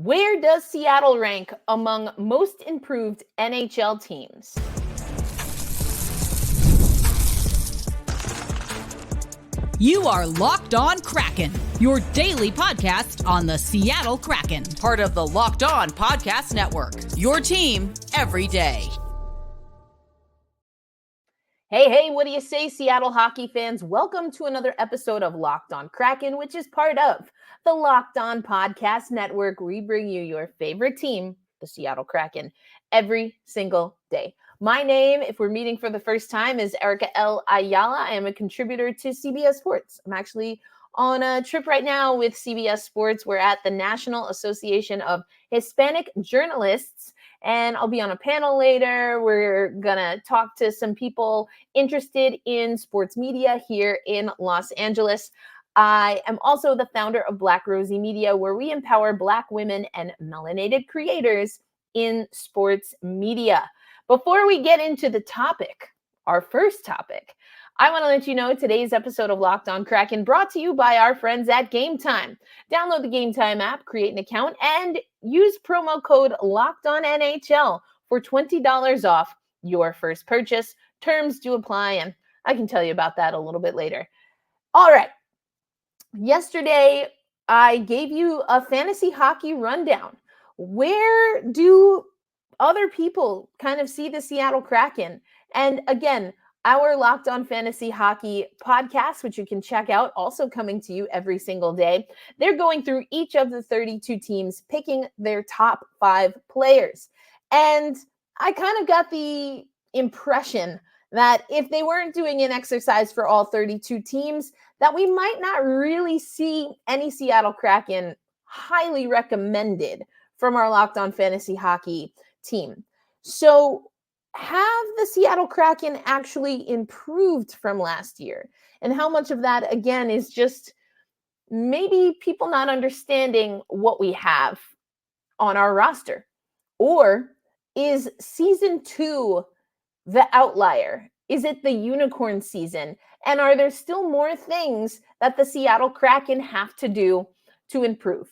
Where does Seattle rank among most improved NHL teams? You are Locked On Kraken, your daily podcast on the Seattle Kraken, part of the Locked On Podcast Network, your team every day. Hey, what do you say, Seattle hockey fans? Welcome to another episode of Locked On Kraken, which is part of the Locked On Podcast Network. We bring you your favorite team, the Seattle Kraken, every single day. My name, if we're meeting for the first time, is Erica L. Ayala. I am a contributor to CBS Sports. I'm actually on a trip right now with CBS Sports. We're at the National Association of Hispanic Journalists, and I'll be on a panel later. We're going to talk to some people interested in sports media here in Los Angeles. I am also the founder of Black Rosie Media, where we empower Black women and melanated creators in sports media. Before we get into the topic, our first topic, I want to let you know today's episode of Locked On Kraken brought to you by our friends at Game Time. Download the Game Time app, create an account, and use promo code LOCKEDONNHL for $20 off your first purchase. Terms do apply, and I can tell you about that a little bit later. All right. Yesterday, I gave you a fantasy hockey rundown. Where do other people kind of see the Seattle Kraken? And again, our Locked On Fantasy Hockey podcast, which you can check out, also coming to you every single day. They're going through each of the 32 teams, picking their top 5 players. And I kind of got the impression that if they weren't doing an exercise for all 32 teams, that we might not really see any Seattle Kraken highly recommended from our Locked On Fantasy Hockey team. So have the Seattle Kraken actually improved from last year? And how much of that, again, is just maybe people not understanding what we have on our roster? Or is season 2 the outlier? Is it the unicorn season? And are there still more things that the Seattle Kraken have to do to improve?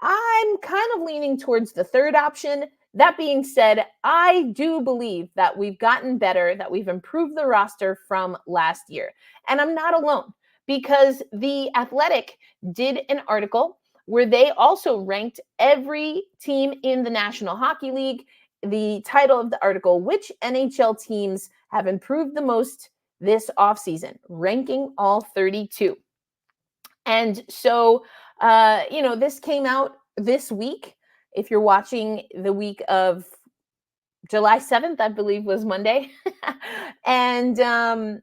I'm kind of leaning towards the third option. That being said, I do believe that we've gotten better, that we've improved the roster from last year. And I'm not alone, because The Athletic did an article where they also ranked every team in the National Hockey League. The title of the article, which NHL teams have improved the most this offseason, ranking all 32. And so, this came out this week. If you're watching the week of July 7th, I believe was Monday. And, I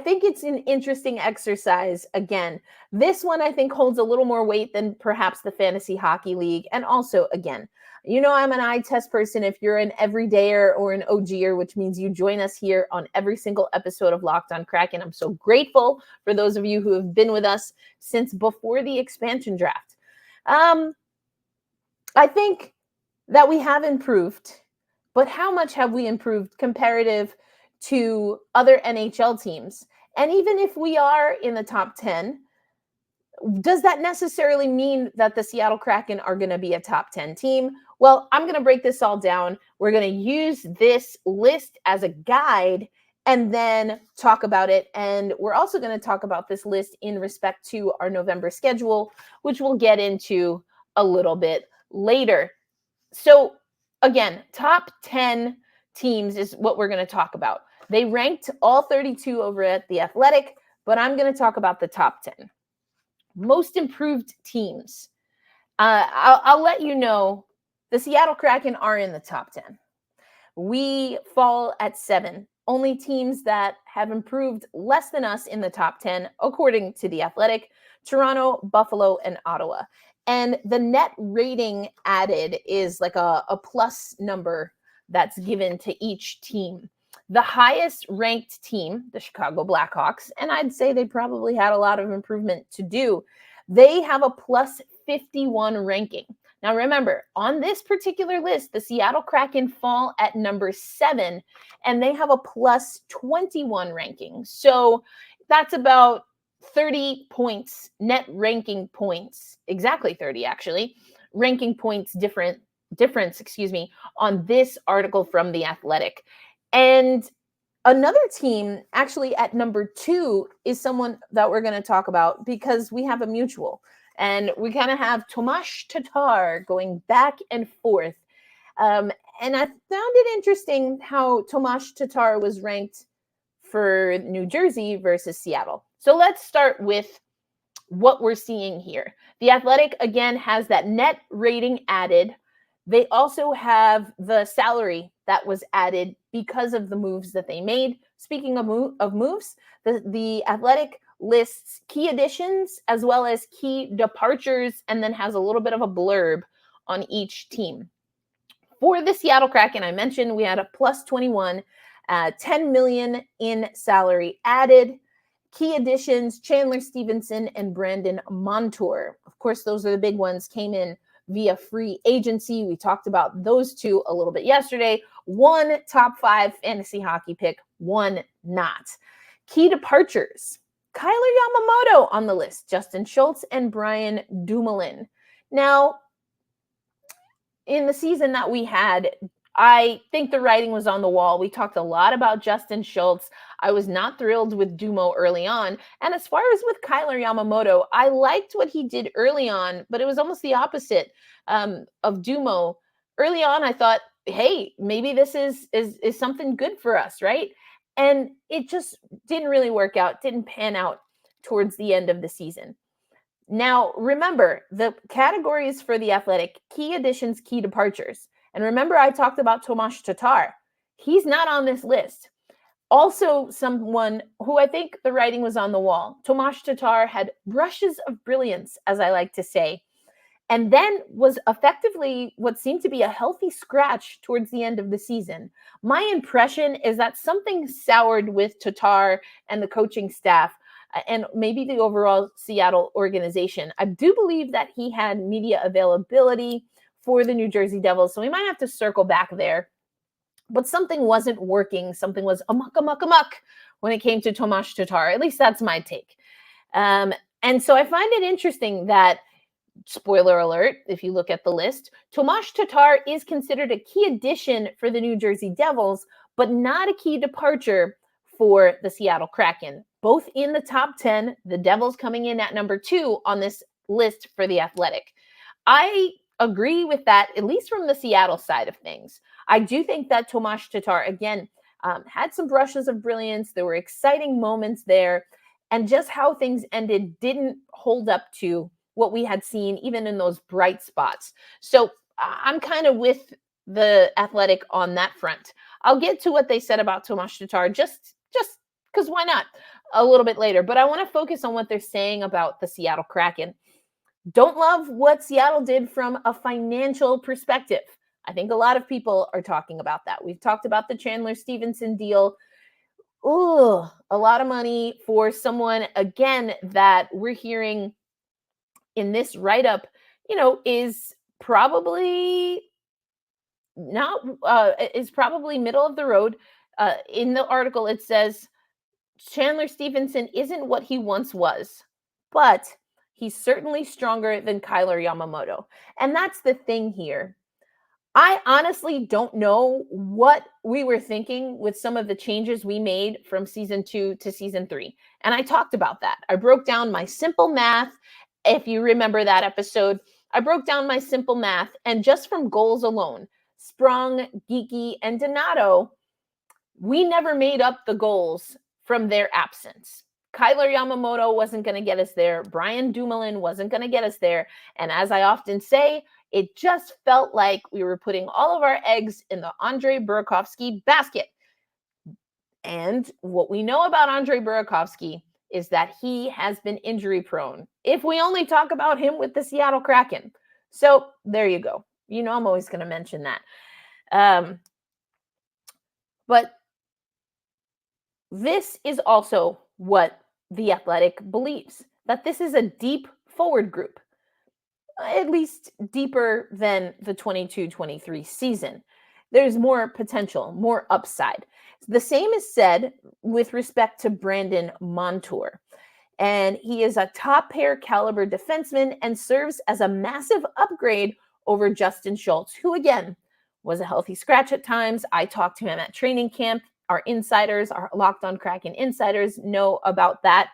think it's an interesting exercise. Again, this one I think holds a little more weight than perhaps the Fantasy Hockey League. And also, again, I'm an eye test person. If you're an everydayer or an OGer, which means you join us here on every single episode of Locked On Kraken. I'm so grateful for those of you who have been with us since before the expansion draft. I think that we have improved, but how much have we improved comparative to other NHL teams? And even if we are in the top 10, does that necessarily mean that the Seattle Kraken are going to be a top 10 team? Well, I'm going to break this all down. We're going to use this list as a guide and then talk about it. And we're also going to talk about this list in respect to our November schedule, which we'll get into a little bit later. So again, top 10 teams is what we're going to talk about. They ranked all 32 over at The Athletic, but I'm going to talk about the top 10. Most improved teams. I'll let you know the Seattle Kraken are in the top 10. We fall at 7. Only teams that have improved less than us in the top 10, according to The Athletic: Toronto, Buffalo, and Ottawa. And the net rating added is like a plus number that's given to each team. The highest ranked team, the Chicago Blackhawks, and I'd say they probably had a lot of improvement to do. They have a plus 51 ranking. Now remember, on this particular list, the Seattle Kraken fall at number 7, and they have a plus 21 ranking. So that's about 30 points, net ranking points, exactly 30 actually, ranking points difference, on this article from The Athletic. And another team actually at number 2 is someone that we're going to talk about because we have a mutual. And we kind of have Tomas Tatar going back and forth. And I found it interesting how Tomas Tatar was ranked for New Jersey versus Seattle. So let's start with what we're seeing here. The Athletic, again, has that net rating added. They also have the salary that was added because of the moves that they made. Speaking of moves, the Athletic lists key additions as well as key departures, and then has a little bit of a blurb on each team. For the Seattle Kraken, I mentioned we had a plus 21, $10 million in salary added. Key additions, Chandler Stevenson and Brandon Montour. Of course, those are the big ones, came in via free agency. We talked about those two a little bit yesterday. One top 5 fantasy hockey pick, one not. Key departures, Kyler Yamamoto on the list, Justin Schultz and Brian Dumoulin. Now, in the season that we had, I think the writing was on the wall. We talked a lot about Justin Schultz. I was not thrilled with Dumo early on. And as far as with Kyler Yamamoto, I liked what he did early on, but it was almost the opposite of Dumo. Early on, I thought, hey, maybe this is something good for us, right? And it just didn't really work out, didn't pan out towards the end of the season. Now, remember, the categories for The Athletic: key additions, key departures. And remember, I talked about Tomas Tatar. He's not on this list. Also, someone who I think the writing was on the wall. Tomas Tatar had brushes of brilliance, as I like to say, and then was effectively what seemed to be a healthy scratch towards the end of the season. My impression is that something soured with Tatar and the coaching staff, and maybe the overall Seattle organization. I do believe that he had media availability for the New Jersey Devils, so we might have to circle back there. But something wasn't working. Something was amok when it came to Tomas Tatar. At least that's my take. And so I find it interesting that, spoiler alert, if you look at the list, Tomas Tatar is considered a key addition for the New Jersey Devils, but not a key departure for the Seattle Kraken. Both in the top 10, the Devils coming in at number 2 on this list for The Athletic. I agree with that, at least from the Seattle side of things. I do think that Tomas Tatar, again, had some brushes of brilliance. There were exciting moments there. And just how things ended didn't hold up to what we had seen, even in those bright spots. So I'm kind of with the Athletic on that front. I'll get to what they said about Tomas Tatar just because why not, a little bit later. But I want to focus on what they're saying about the Seattle Kraken. Don't love what Seattle did from a financial perspective. I think a lot of people are talking about that. We've talked about the Chandler Stevenson deal. Ooh, a lot of money for someone, again, that we're hearing in this write-up, is probably not, is probably middle of the road. In the article, it says, Chandler Stevenson isn't what he once was, but he's certainly stronger than Kyler Yamamoto. And that's the thing here. I honestly don't know what we were thinking with some of the changes we made from season 2 to season 3. And I talked about that. I broke down my simple math. If you remember that episode, I broke down my simple math. And just from goals alone, Sprung, Geeky, and Donato, we never made up the goals from their absence. Kyler Yamamoto wasn't going to get us there. Brian Dumoulin wasn't going to get us there. And as I often say, it just felt like we were putting all of our eggs in the Andre Burakovsky basket. And what we know about Andre Burakovsky is that he has been injury prone, if we only talk about him with the Seattle Kraken. So there you go. I'm always going to mention that. But this is also what The Athletic believes, that this is a deep forward group, at least deeper than the 22-23 season. There's more potential, more upside. The same is said with respect to Brandon Montour. And he is a top pair caliber defenseman and serves as a massive upgrade over Justin Schultz, who again was a healthy scratch at times. I talked to him at training camp. Our insiders, our Locked On Kraken insiders know about that.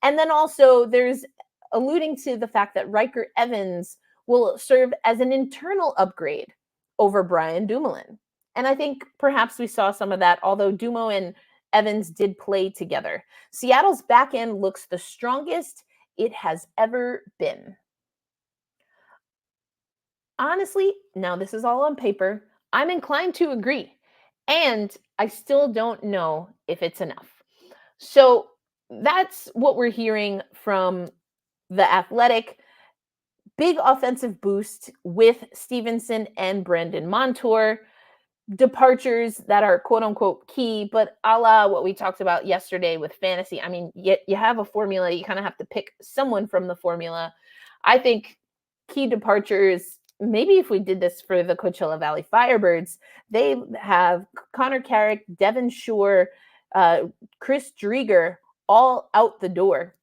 And then also there's alluding to the fact that Riker Evans will serve as an internal upgrade over Brian Dumoulin. And I think perhaps we saw some of that, although Dumo and Evans did play together. Seattle's back end looks the strongest it has ever been. Honestly, now this is all on paper, I'm inclined to agree. And I still don't know if it's enough. So that's what we're hearing from the Athletic. Big offensive boost with Stevenson and Brendan Montour. Departures that are quote unquote key, but a la what we talked about yesterday with fantasy. I mean, you have a formula, you kind of have to pick someone from the formula. I think key departures, maybe if we did this for the Coachella Valley Firebirds, they have Connor Carrick, Devin Shore, Chris Drieger all out the door,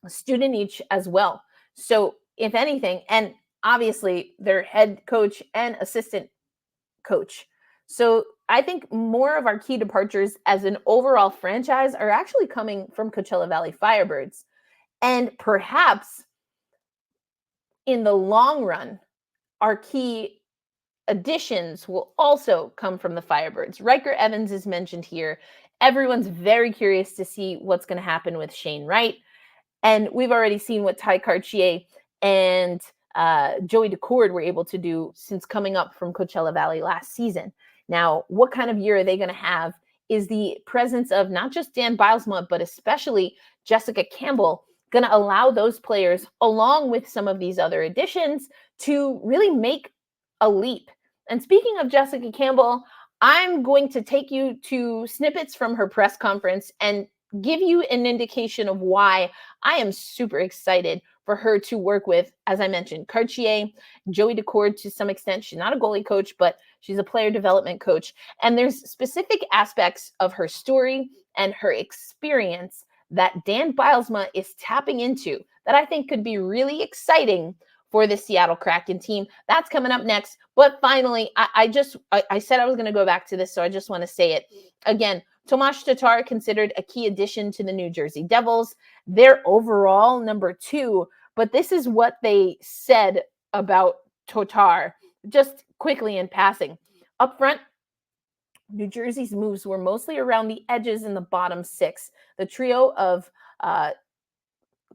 Student as well. So if anything, and obviously their head coach and assistant coach. So I think more of our key departures as an overall franchise are actually coming from Coachella Valley Firebirds. And perhaps in the long run, our key additions will also come from the Firebirds. Riker Evans is mentioned here. Everyone's very curious to see what's going to happen with Shane Wright. And we've already seen what Ty Cartier and Joey Decord were able to do since coming up from Coachella Valley last season. Now, what kind of year are they going to have is the presence of not just Dan Bilesma, but especially Jessica Campbell going to allow those players, along with some of these other additions, to really make a leap. And speaking of Jessica Campbell, I'm going to take you to snippets from her press conference and give you an indication of why I am super excited for her to work with, as I mentioned, Cartier, Joey Decord to some extent. She's not a goalie coach, but she's a player development coach. And there's specific aspects of her story and her experience that Dan Bilesma is tapping into that I think could be really exciting for the Seattle Kraken team. That's coming up next. But finally, I said I was going to go back to this, so I just want to say it again. Tomas Tatar considered a key addition to the New Jersey Devils. They're overall number 2, but this is what they said about Tatar, just quickly in passing. Up front, New Jersey's moves were mostly around the edges in the bottom 6. The trio of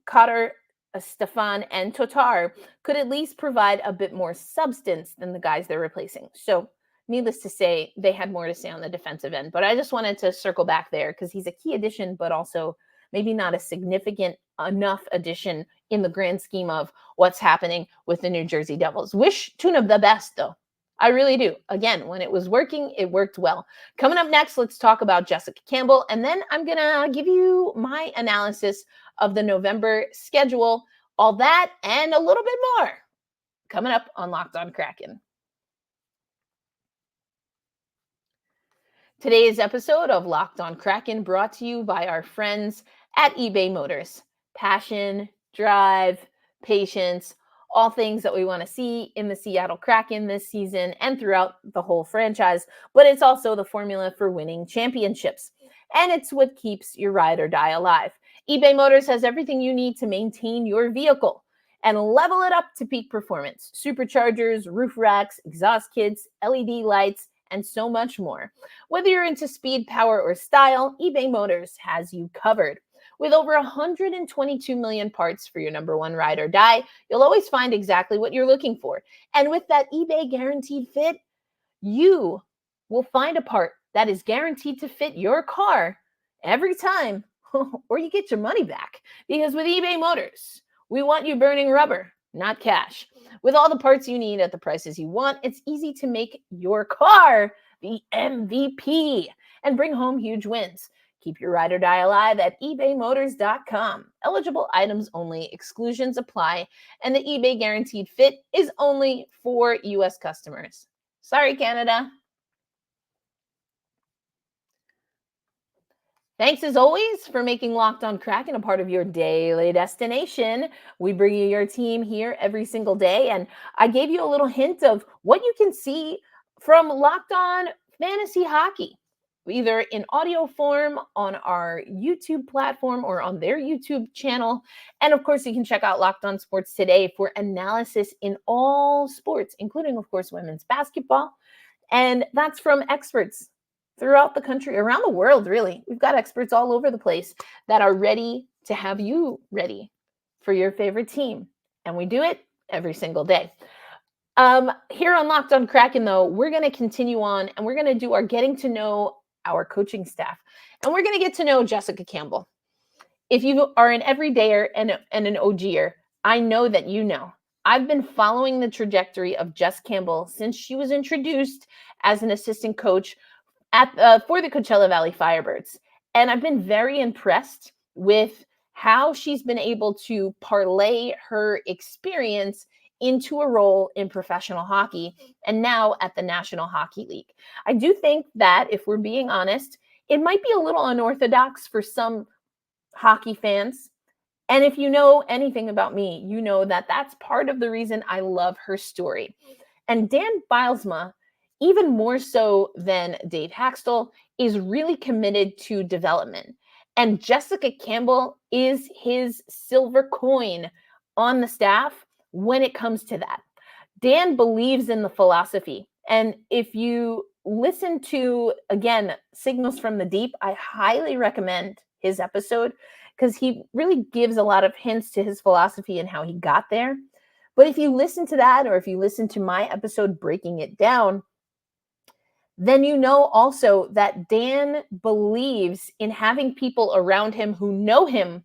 Cotter, Stefan, and Tatar could at least provide a bit more substance than the guys they're replacing. So needless to say, they had more to say on the defensive end. But I just wanted to circle back there because he's a key addition, but also maybe not a significant enough addition in the grand scheme of what's happening with the New Jersey Devils. Wish Tuna the best, though. I really do. Again, when it was working, it worked well. Coming up next, let's talk about Jessica Campbell. And then I'm going to give you my analysis of the November schedule. All that and a little bit more coming up on Locked On Kraken. Today's episode of Locked On Kraken brought to you by our friends at eBay Motors. Passion, drive, patience, all things that we want to see in the Seattle Kraken this season and throughout the whole franchise, but it's also the formula for winning championships. And it's what keeps your ride or die alive. eBay Motors has everything you need to maintain your vehicle and level it up to peak performance. Superchargers, roof racks, exhaust kits, LED lights, and so much more. Whether you're into speed, power, or style, eBay Motors has you covered. With over 122 million parts for your number one ride or die, you'll always find exactly what you're looking for. And with that eBay Guaranteed Fit, you will find a part that is guaranteed to fit your car every time, or you get your money back. Because with eBay Motors, we want you burning rubber, not cash. With all the parts you need at the prices you want, it's easy to make your car the MVP and bring home huge wins. Keep your ride or die alive at ebaymotors.com. Eligible items only, exclusions apply, and the eBay Guaranteed Fit is only for U.S. customers. Sorry, Canada. Thanks as always for making Locked On Kraken a part of your daily destination. We bring you your team here every single day. And I gave you a little hint of what you can see from Locked On Fantasy Hockey, either in audio form on our YouTube platform or on their YouTube channel. And of course, you can check out Locked On Sports Today for analysis in all sports, including, of course, women's basketball. And that's from experts throughout the country, around the world, really. We've got experts all over the place that are ready to have you ready for your favorite team. And we do it every single day. Here on Locked On Kraken, though, we're going to continue on and we're going to do our getting to know our coaching staff. And we're going to get to know Jessica Campbell. If you are an everydayer and an OGer, I know that you know. I've been following the trajectory of Jess Campbell since she was introduced as an assistant coach for the Coachella Valley Firebirds. And I've been very impressed with how she's been able to parlay her experience into a role in professional hockey and now at the National Hockey League. I do think that, if we're being honest, it might be a little unorthodox for some hockey fans. And if you know anything about me, you know that that's part of the reason I love her story. And Dan Bylsma, even more so than Dave Haxtell, is really committed to development. And Jessica Campbell is his silver coin on the staff when it comes to that. Dan believes in the philosophy. And if you listen to, again, Signals from the Deep, I highly recommend his episode because he really gives a lot of hints to his philosophy and how he got there. But if you listen to that, or if you listen to my episode breaking it down, then you know also that Dan believes in having people around him who know him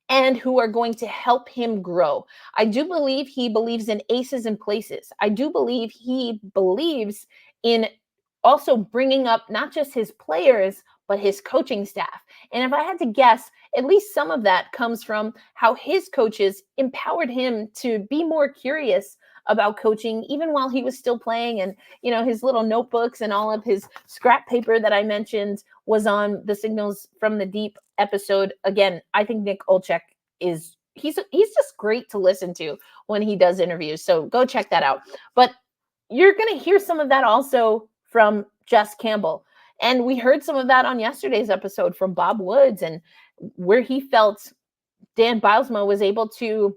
and who are going to help him grow. I do believe he believes in aces in places. I do believe he believes in also bringing up not just his players, but his coaching staff. And if I had to guess, at least some of that comes from how his coaches empowered him to be more curious about coaching, even while he was still playing. And, you know, his little notebooks and all of his scrap paper that I mentioned was on the Signals from the Deep episode. Again, I think Nick Olczyk he's just great to listen to when he does interviews. So go check that out. But you're going to hear some of that also from Jess Campbell. And we heard some of that on yesterday's episode from Bob Woods, and where he felt Dan Bylsma was able to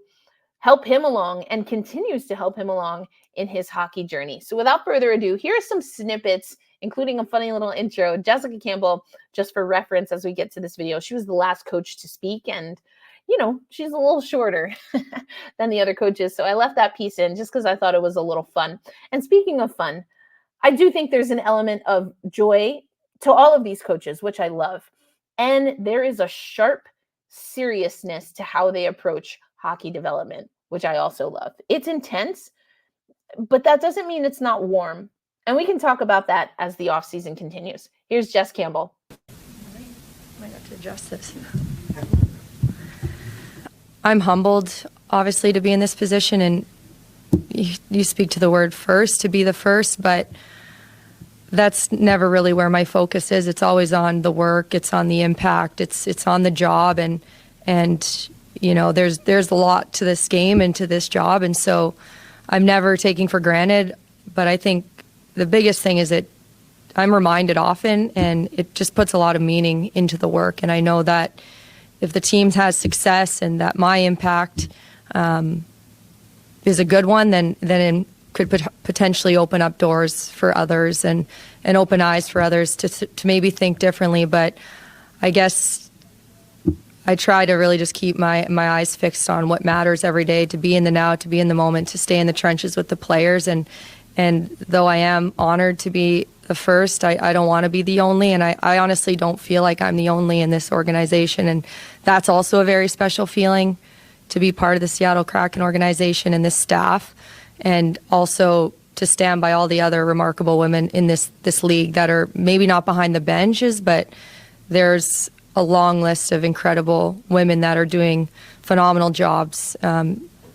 help him along and continues to help him along in his hockey journey. So without further ado, here are some snippets, including a funny little intro. Jessica Campbell, just for reference as we get to this video, she was the last coach to speak, and you know, she's a little shorter than the other coaches. So I left that piece in just because I thought it was a little fun. And speaking of fun, I do think there's an element of joy to all of these coaches, which I love. And there is a sharp seriousness to how they approach hockey development, which I also love. It's intense, but that doesn't mean it's not warm. And we can talk about that as the offseason continues. Here's Jess Campbell. I might have to adjust this. I'm humbled, obviously, to be in this position. And you speak to the word first, to be the first, but that's never really where my focus is. It's always on the work. It's on the impact. It's on the job. And you know, there's a lot to this game and to this job. And so I'm never taking for granted. But I think the biggest thing is that I'm reminded often, and it just puts a lot of meaning into the work. And I know that if the team has success and that my impact is a good one, then it could potentially open up doors for others and open eyes for others to maybe think differently. But I guess I try to really just keep my eyes fixed on what matters every day, to be in the now, to be in the moment, to stay in the trenches with the players. And though I am honored to be the first, I don't want to be the only. And I honestly don't feel like I'm the only in this organization. And that's also a very special feeling, to be part of the Seattle Kraken organization and this staff, and also to stand by all the other remarkable women in this league that are maybe not behind the benches, but there's a long list of incredible women that are doing phenomenal jobs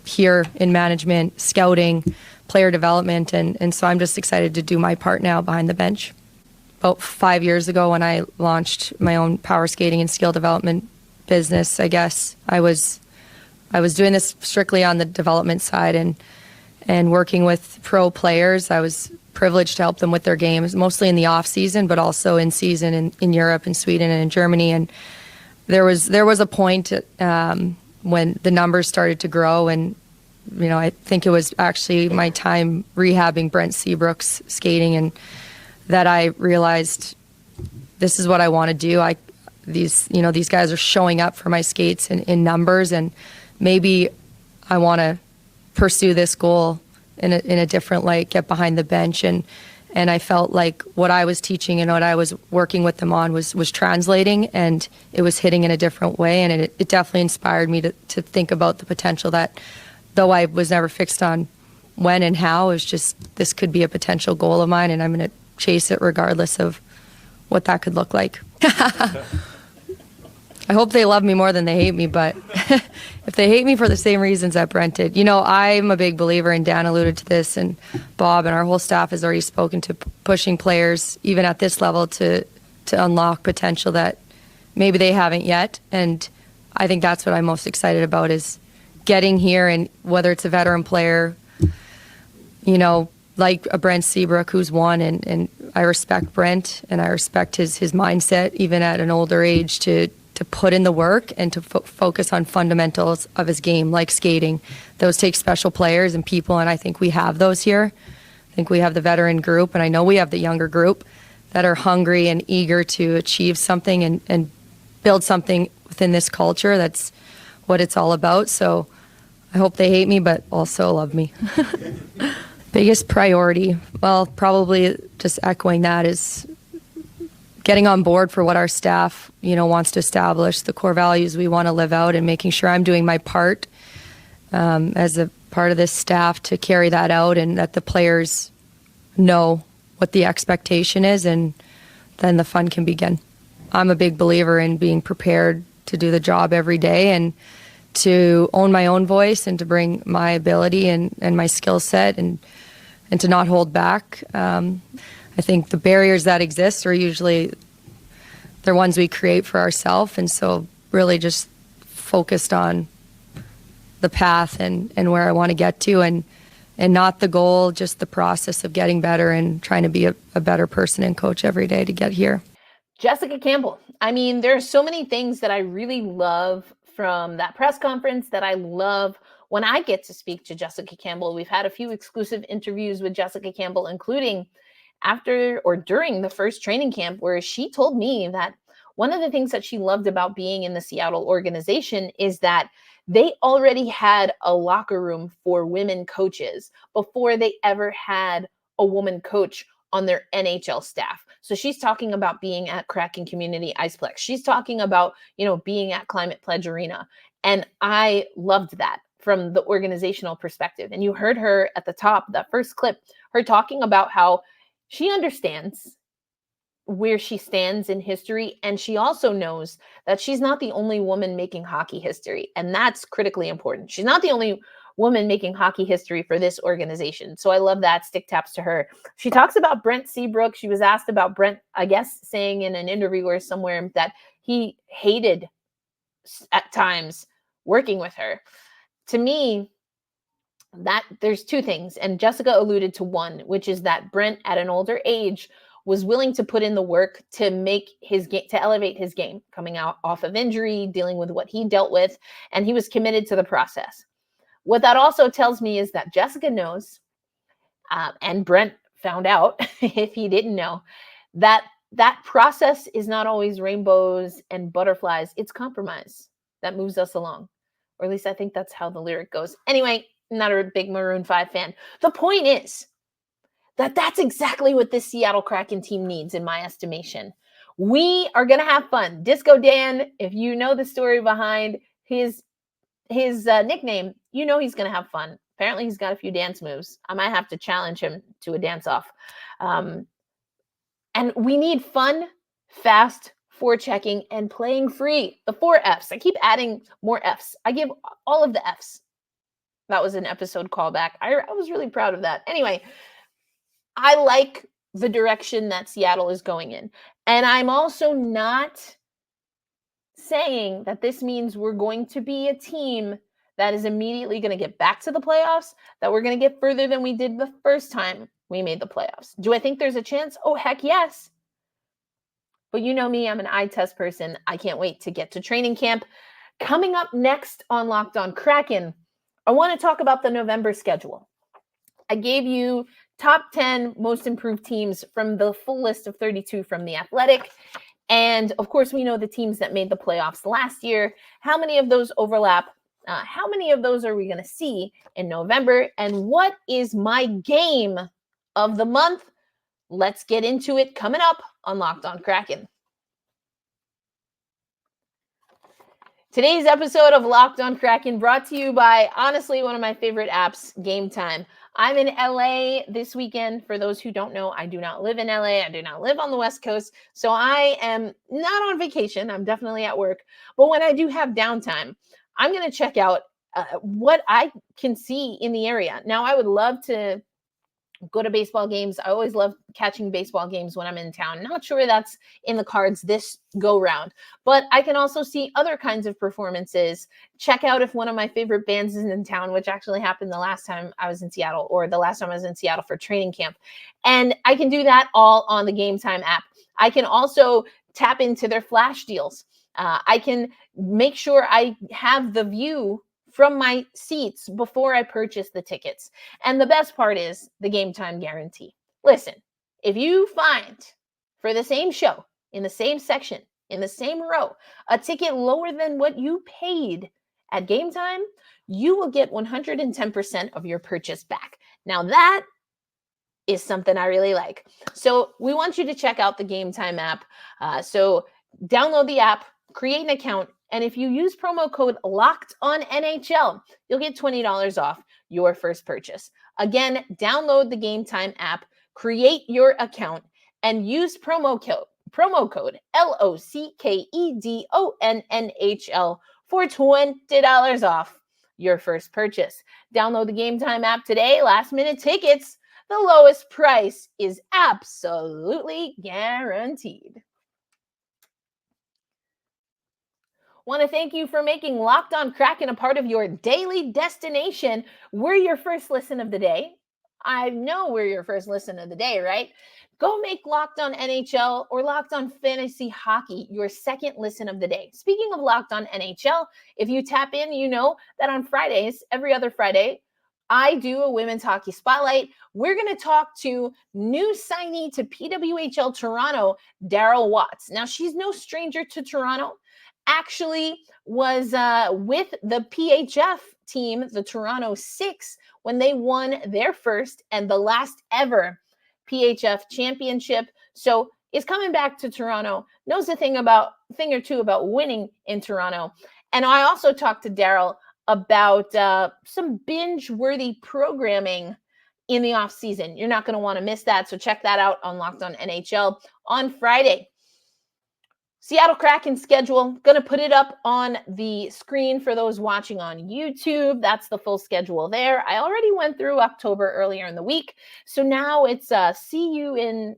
here in management, scouting, player development, and so I'm just excited to do my part now behind the bench. about 5 years ago when I launched my own power skating and skill development business. I guess I was doing this strictly on the development side and working with pro players. I was privileged to help them with their games, mostly in the off season, but also in season in Europe and Sweden and in Germany. And there was a point when the numbers started to grow, and I think it was actually my time rehabbing Brent Seabrook's skating, and that I realized this is what I want to do. These guys are showing up for my skates in numbers, and maybe I want to pursue this goal in a different light, get behind the bench. And I felt like what I was teaching and what I was working with them on was translating, and it was hitting in a different way. And it definitely inspired me to think about the potential that, though I was never fixed on when and how, it was just, this could be a potential goal of mine, and I'm going to chase it regardless of what that could look like. I hope they love me more than they hate me, but if they hate me for the same reasons that Brent did. I'm a big believer, and Dan alluded to this, and Bob and our whole staff has already spoken to pushing players, even at this level, to unlock potential that maybe they haven't yet. And I think that's what I'm most excited about, is getting here, and whether it's a veteran player, like a Brent Seabrook who's won, and I respect Brent, and I respect his mindset, even at an older age, to put in the work and to focus on fundamentals of his game, like skating. Those take special players and people, and I think we have those here. I think we have the veteran group, and I know we have the younger group that are hungry and eager to achieve something and build something within this culture. That's what it's all about. So I hope they hate me, but also love me. Biggest priority, well, probably just echoing that, is getting on board for what our staff, wants to establish, the core values we want to live out, and making sure I'm doing my part as a part of this staff to carry that out, and that the players know what the expectation is, and then the fun can begin. I'm a big believer in being prepared to do the job every day, and to own my own voice, and to bring my ability and my skill set, and to not hold back. I think the barriers that exist are usually the ones we create for ourselves, and so really just focused on the path and where I want to get to, and not the goal, just the process of getting better and trying to be a better person and coach every day to get here. Jessica Campbell. I mean, there are so many things that I really love from that press conference, that I love when I get to speak to Jessica Campbell. We've had a few exclusive interviews with Jessica Campbell, including after or during the first training camp, where she told me that one of the things that she loved about being in the Seattle organization is that they already had a locker room for women coaches before they ever had a woman coach on their NHL staff. So she's talking about being at Kraken Community Iceplex. She's talking about, being at Climate Pledge Arena. And I loved that from the organizational perspective. And you heard her at the top, that first clip, her talking about how she understands where she stands in history. And she also knows that she's not the only woman making hockey history. And that's critically important. She's not the only woman making hockey history for this organization. So I love that. Stick taps to her. She talks about Brent Seabrook. She was asked about Brent, I guess, saying in an interview or somewhere that he hated at times working with her. To me, that there's two things, and Jessica alluded to one, which is that Brent at an older age was willing to put in the work to make his game, to elevate his game, coming out off of injury, dealing with what he dealt with, and he was committed to the process. What that also tells me is that Jessica knows, and Brent found out, if he didn't know, that process is not always rainbows and butterflies. It's compromise that moves us along. Or at least I think that's how the lyric goes. Anyway, I'm not a big Maroon 5 fan. The point is that that's exactly what this Seattle Kraken team needs, in my estimation. We are going to have fun. Disco Dan, if you know the story behind his nickname, he's going to have fun. Apparently, he's got a few dance moves. I might have to challenge him to a dance-off. And we need fun, fast, forechecking, and playing free. The 4 Fs. I keep adding more Fs. I give all of the Fs. That was an episode callback. I was really proud of that. Anyway, I like the direction that Seattle is going in. And I'm also not saying that this means we're going to be a team that is immediately going to get back to the playoffs, that we're going to get further than we did the first time we made the playoffs. Do I think there's a chance? Oh, heck yes. But you know me, I'm an eye test person. I can't wait to get to training camp. Coming up next on Locked On Kraken, I want to talk about the November schedule. I gave you top 10 most improved teams from the full list of 32 from The Athletic. And of course, we know the teams that made the playoffs last year. How many of those overlap? How many of those are we going to see in November? And what is my game of the month? Let's get into it coming up on Locked On Kraken. Today's episode of Locked On Kraken brought to you by, honestly, one of my favorite apps, Game Time. I'm in LA this weekend. For those who don't know, I do not live in LA. I do not live on the West Coast. So I am not on vacation. I'm definitely at work. But when I do have downtime, I'm going to check out what I can see in the area. Now, I would love to go to baseball games. I always love catching baseball games when I'm in town. Not sure that's in the cards this go round, but I can also see other kinds of performances. Check out if one of my favorite bands is in town, which actually happened the last time I was in Seattle, or the last time I was in Seattle for training camp. And I can do that all on the Game Time app. I can also tap into their flash deals. I can make sure I have the view from my seats before I purchase the tickets. And the best part is the Game Time guarantee. Listen, if you find for the same show, in the same section, in the same row, a ticket lower than what you paid at Game Time, you will get 110% of your purchase back. Now that is something I really like. So we want you to check out the Game Time app. So download the app, create an account, and if you use promo code LOCKEDONNHL, you'll get $20 off your first purchase. Again, download the Game Time app, create your account, and use promo code LOCKEDONNHL for $20 off your first purchase. Download the Game Time app today. Last minute tickets, the lowest price is absolutely guaranteed. Want to thank you for making Locked On Kraken a part of your daily destination. We're your first listen of the day. I know we're your first listen of the day, right? Go make Locked On NHL or Locked On Fantasy Hockey your second listen of the day. Speaking of Locked On NHL, if you tap in, you know that on Fridays, every other Friday, I do a women's hockey spotlight. We're going to talk to new signee to PWHL Toronto, Daryl Watts. Now, she's no stranger to Toronto. Actually was with the PHF team, the Toronto Six, when they won their first and the last ever PHF championship. So is coming back to Toronto, knows a thing or two about winning in Toronto. And I also talked to Daryl about some binge-worthy programming in the off season. You're not going to want to miss that. So check that out on Locked On NHL on Friday. Seattle Kraken schedule, going to put it up on the screen for those watching on YouTube. That's the full schedule there. I already went through October earlier in the week. So now it's see you in,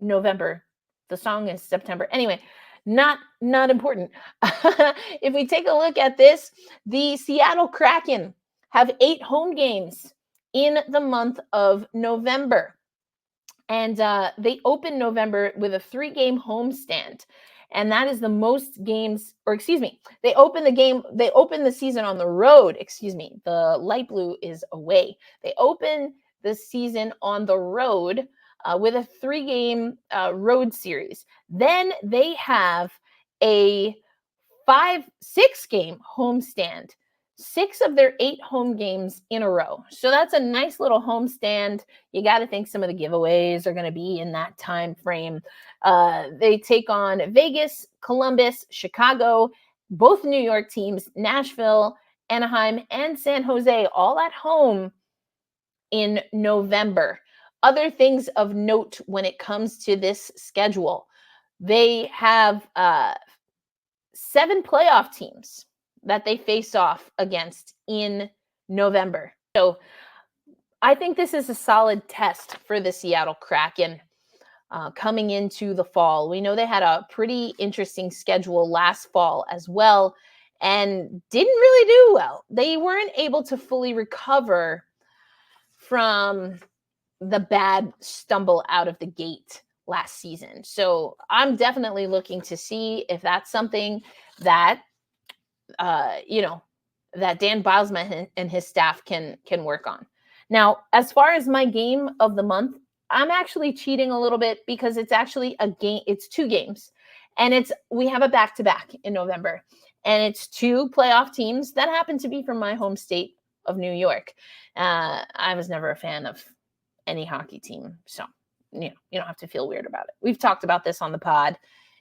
November. The song is September. Anyway, not important. If we take a look at this, the Seattle Kraken have 8 home games in the month of November. And they open November with a 3-game homestand. And that is the most games, they open the season on the road. The light blue is away. They open the season on the road with a 3-game road series. Then they have a 6-game homestand. 6 of their 8 home games in a row. So that's a nice little homestand. You got to think some of the giveaways are going to be in that time frame. They take on Vegas, Columbus, Chicago, both New York teams, Nashville, Anaheim, and San Jose, all at home in November. Other things of note when it comes to this schedule. They have 7 playoff teams that they face off against in November. So I think this is a solid test for the Seattle Kraken coming into the fall. We know they had a pretty interesting schedule last fall as well and didn't really do well. They weren't able to fully recover from the bad stumble out of the gate last season. So I'm definitely looking to see if that's something that, that Dan Bilesma and his staff can work on. Now, as far as my game of the month, I'm actually cheating a little bit because it's actually a game. It's 2 games, and we have a back-to-back in November, and it's 2 playoff teams that happen to be from my home state of New York. I was never a fan of any hockey team, so you don't have to feel weird about it. We've talked about this on the pod.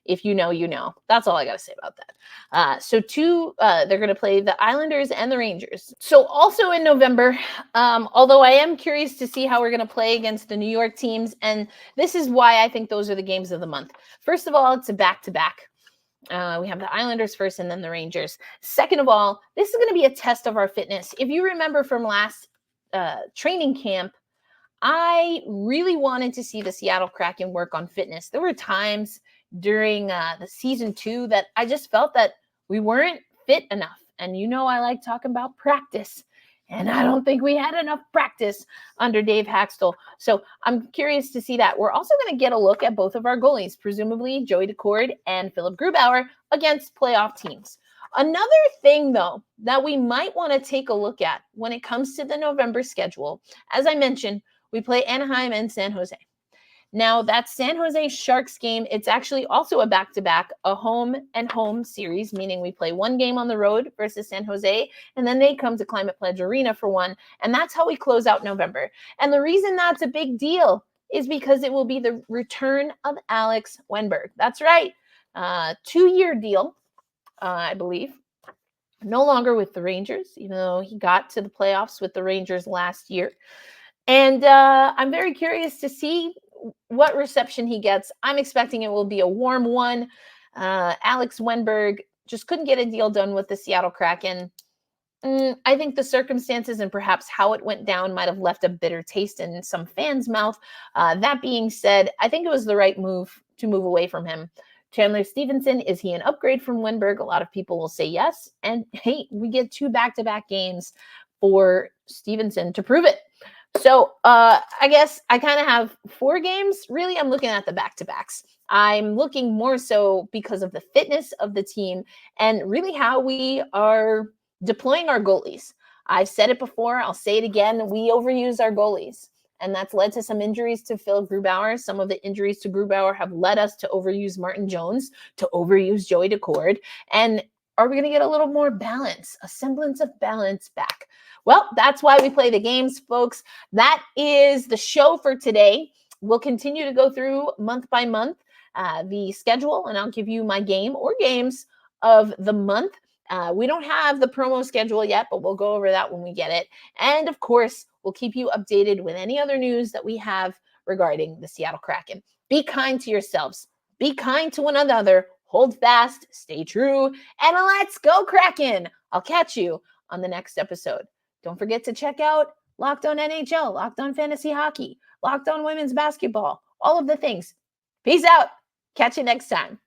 If you know, you know. That's all I got to say about that. So they're going to play the Islanders and the Rangers. So also in November, although I am curious to see how we're going to play against the New York teams, and this is why I think those are the games of the month. First of all, it's a back-to-back. We have the Islanders first and then the Rangers. Second of all, this is going to be a test of our fitness. If you remember from last training camp, I really wanted to see the Seattle Kraken work on fitness. There were times during the season 2 that I just felt that we weren't fit enough. And I like talking about practice. And I don't think we had enough practice under Dave Haxtell. So I'm curious to see that. We're also going to get a look at both of our goalies, presumably Joey Daccord and Philip Grubauer, against playoff teams. Another thing, though, that we might want to take a look at when it comes to the November schedule, as I mentioned, we play Anaheim and San Jose. Now, that San Jose Sharks game, it's actually also a back-to-back, a home-and-home series, meaning we play 1 game on the road versus San Jose, and then they come to Climate Pledge Arena for 1, and that's how we close out November. And the reason that's a big deal is because it will be the return of Alex Wennberg. That's right, 2-year deal, I believe. No longer with the Rangers, even though he got to the playoffs with the Rangers last year. And I'm very curious to see what reception he gets. I'm expecting it will be a warm one. Alex Wennberg just couldn't get a deal done with the Seattle Kraken. I think the circumstances and perhaps how it went down might have left a bitter taste in some fans' mouth. That being said, I think it was the right move to move away from him. Chandler Stevenson, is he an upgrade from Wennberg? A lot of people will say yes. And hey, we get 2 back-to-back games for Stevenson to prove it. So I guess I kind of have 4 games. Really, I'm looking at the back-to-backs. I'm looking more so because of the fitness of the team and really how we are deploying our goalies. I've said it before. I'll say it again. We overuse our goalies, and that's led to some injuries to Phil Grubauer. Some of the injuries to Grubauer have led us to overuse Martin Jones, to overuse Joey Daccord. And are we going to get a little more balance, a semblance of balance back? Well, that's why we play the games, folks. That is the show for today. We'll continue to go through month by month the schedule, and I'll give you my game or games of the month. We don't have the promo schedule yet, but we'll go over that when we get it. And of course, we'll keep you updated with any other news that we have regarding the Seattle Kraken. Be kind to yourselves. Be kind to one another. Hold fast, stay true, and let's go Kraken. I'll catch you on the next episode. Don't forget to check out Locked On NHL, Locked On Fantasy Hockey, Locked On Women's Basketball, all of the things. Peace out. Catch you next time.